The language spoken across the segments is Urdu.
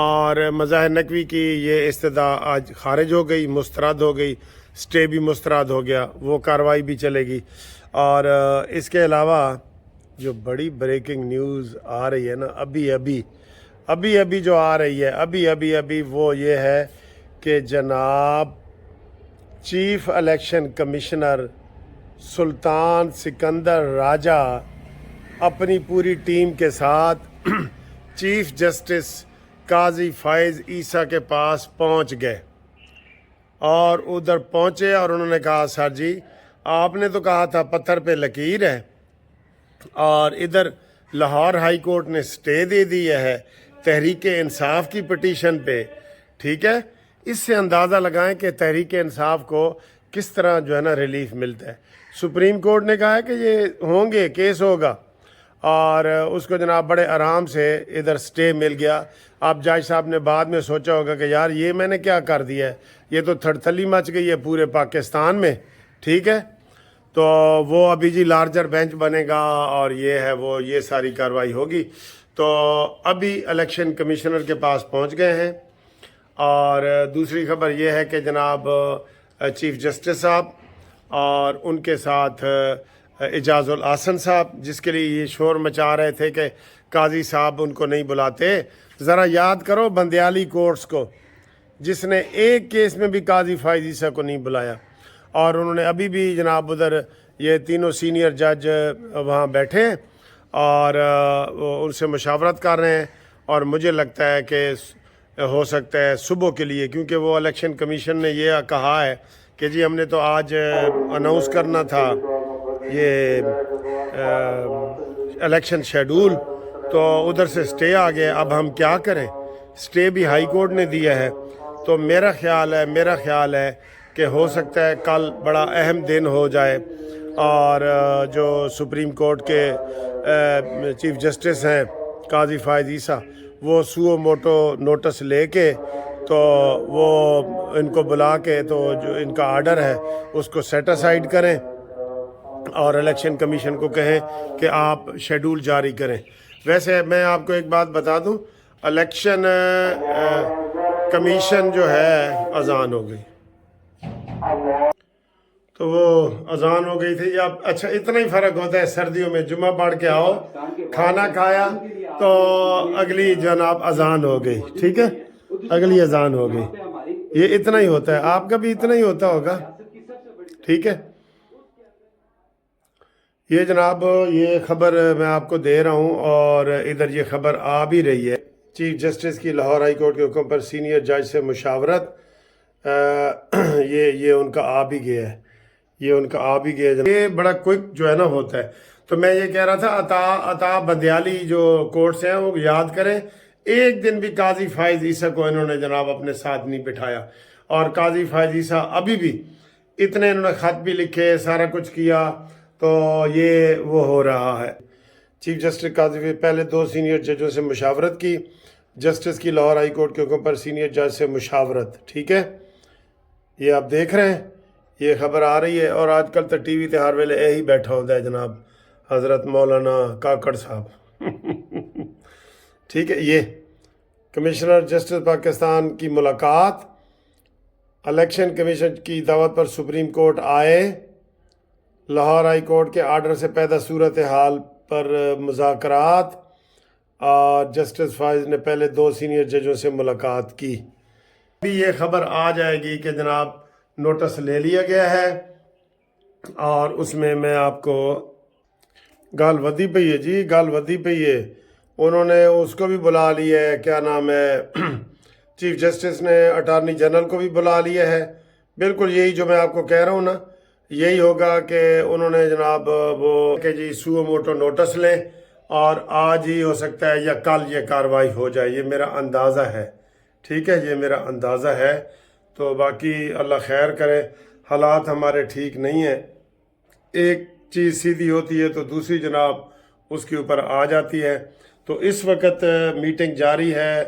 اور مظاہر نقوی کی یہ استدعا آج خارج ہو گئی، مسترد ہو گئی، سٹے بھی مسترد ہو گیا، وہ کارروائی بھی چلے گی۔ اور اس کے علاوہ جو بڑی بریکنگ نیوز آ رہی ہے نا ابھی جو آ رہی ہے ابھی وہ یہ ہے کہ جناب چیف الیکشن کمشنر سلطان سکندر راجہ اپنی پوری ٹیم کے ساتھ چیف جسٹس قاضی فائز عیسیٰ کے پاس پہنچ گئے، اور ادھر پہنچے اور انہوں نے کہا سر جی آپ نے تو کہا تھا پتھر پہ لکیر ہے، اور ادھر لاہور ہائی کورٹ نے سٹے دے دیا ہے تحریک انصاف کی پٹیشن پہ، ٹھیک ہے۔ اس سے اندازہ لگائیں کہ تحریک انصاف کو کس طرح جو ہے نا ریلیف ملتا ہے۔ سپریم کورٹ نے کہا ہے کہ یہ ہوں گے، کیس ہوگا، اور اس کو جناب بڑے آرام سے ادھر سٹے مل گیا۔ اب جج صاحب نے بعد میں سوچا ہوگا کہ یار یہ میں نے کیا کر دیا ہے، یہ تو تھڑتھلی مچ گئی ہے پورے پاکستان میں، ٹھیک ہے۔ تو وہ ابھی جی لارجر بینچ بنے گا اور یہ ہے وہ یہ ساری کارروائی ہوگی۔ تو ابھی الیکشن کمشنر کے پاس پہنچ گئے ہیں، اور دوسری خبر یہ ہے کہ جناب چیف جسٹس صاحب اور ان کے ساتھ اعجاز الاحسن صاحب، جس کے لیے یہ شور مچا رہے تھے کہ قاضی صاحب ان کو نہیں بلاتے، ذرا یاد کرو بندیالی کورٹس کو، جس نے ایک کیس میں بھی قاضی فائز عیسیٰ کو نہیں بلایا، اور انہوں نے ابھی بھی جناب ادھر یہ تینوں سینئر جج وہاں بیٹھے ہیں اور ان سے مشاورت کر رہے ہیں، اور مجھے لگتا ہے کہ ہو سکتا ہے صبح کے لیے، کیونکہ وہ الیکشن کمیشن نے یہ کہا ہے کہ جی ہم نے تو آج اناؤنس کرنا تھا یہ الیکشن شیڈول، تو ادھر سے سٹے آ گیا، اب ہم کیا کریں، سٹے بھی ہائی کورٹ نے دیا ہے۔ تو میرا خیال ہے کہ ہو سکتا ہے کل بڑا اہم دن ہو جائے، اور جو سپریم کورٹ کے چیف جسٹس ہیں قاضی فائز عیسیٰ، وہ سو موٹو نوٹس لے کے تو وہ ان کو بلا کے تو جو ان کا آرڈر ہے اس کو سیٹ اسائیڈ کریں، اور الیکشن کمیشن کو کہیں کہ آپ شیڈول جاری کریں۔ ویسے میں آپ کو ایک بات بتا دوں، الیکشن کمیشن جو ہے اذان ہو گئی، تو وہ اذان ہو گئی تھی۔ اب اچھا اتنا ہی فرق ہوتا ہے سردیوں میں، جمعہ پڑھ کے آؤ، کھانا کھایا تو اگلی جناب اذان ہو گئی، ٹھیک ہے، اگلی اذان ہو گئی، یہ اتنا ہی ہوتا ہے، آپ کا بھی اتنا ہی ہوتا ہوگا، ٹھیک ہے۔ یہ جناب یہ خبر میں آپ کو دے رہا ہوں، اور ادھر یہ خبر آ بھی رہی ہے، چیف جسٹس کی لاہور ہائی کورٹ کے حکم پر سینئر جج سے مشاورت، یہ ان کا آ بھی گیا ہے، یہ بڑا کوئک جو ہے نا ہوتا ہے۔ تو میں یہ کہہ رہا تھا عطا بندیالی جو کورٹس ہیں وہ یاد کریں، ایک دن بھی قاضی فائز عیسیٰ کو انہوں نے جناب اپنے ساتھ نہیں بٹھایا، اور قاضی فائز عیسیٰ ابھی بھی اتنے انہوں نے خط بھی لکھے، سارا کچھ کیا، تو یہ وہ ہو رہا ہے۔ چیف جسٹس قاضی پہلے 2 سینئر ججوں سے مشاورت کی، جسٹس کی لاہور ہائی کورٹ کے حکم پر سینئر جج سے مشاورت، ٹھیک ہے، یہ آپ دیکھ رہے ہیں، یہ خبر آ رہی ہے۔ اور آج کل تو ٹی وی تے ہر ویلے یہی بیٹھا ہوتا ہے جناب حضرت مولانا کاکڑ صاحب ٹھیک ہے۔ یہ کمشنر جسٹس پاکستان کی ملاقات، الیکشن کمیشن کی دعوت پر سپریم کورٹ آئے، لاہور ہائی کورٹ کے آرڈر سے پیدا صورتحال پر مذاکرات، اور جسٹس فائز نے پہلے 2 سینئر ججوں سے ملاقات کی۔ ابھی یہ خبر آ جائے گی کہ جناب نوٹس لے لیا گیا ہے، اور اس میں آپ کو گال ودی پئی ہے جی، گال ودی پئی ہے، انہوں نے اس کو بھی بلا لیا ہے، کیا نام ہے چیف جسٹس نے اٹارنی جنرل کو بھی بلا لیا ہے۔ بالکل یہی جو میں آپ کو کہہ رہا ہوں نا، یہی ہوگا کہ انہوں نے جناب وہ کہ جی سو موٹو نوٹس لیں، اور آج ہی ہو سکتا ہے یا کل یہ کارروائی ہو جائے، یہ میرا اندازہ ہے، ٹھیک ہے، یہ میرا اندازہ ہے۔ تو باقی اللہ خیر کرے، حالات ہمارے ٹھیک نہیں ہیں، ایک چیز سیدھی ہوتی ہے تو دوسری جناب اس کے اوپر آ جاتی ہے۔ تو اس وقت میٹنگ جاری ہے،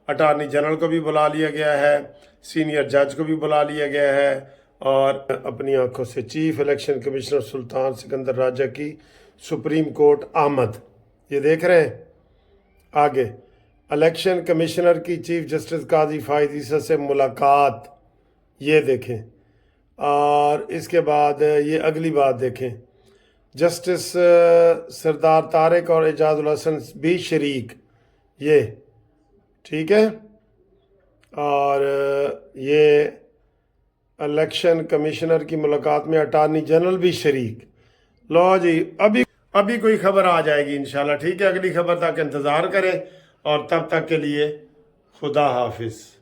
اٹارنی جنرل کو بھی بلا لیا گیا ہے، سینئر جج کو بھی بلا لیا گیا ہے، اور اپنی آنکھوں سے چیف الیکشن کمشنر سلطان سکندر راجہ کی سپریم کورٹ آمد، یہ دیکھ رہے ہیں۔ آگے الیکشن کمشنر کی چیف جسٹس قاضی فائز عیسی سے ملاقات، یہ دیکھیں۔ اور اس کے بعد یہ اگلی بات دیکھیں، جسٹس سردار طارق اور اعجاز الحسن بھی شریک، یہ ٹھیک ہے۔ اور یہ الیکشن کمشنر کی ملاقات میں اٹارنی جنرل بھی شریک۔ لو جی، ابھی کوئی خبر آ جائے گی انشاءاللہ، ٹھیک ہے۔ اگلی خبر تک انتظار کریں، اور تب تک کے لیے خدا حافظ۔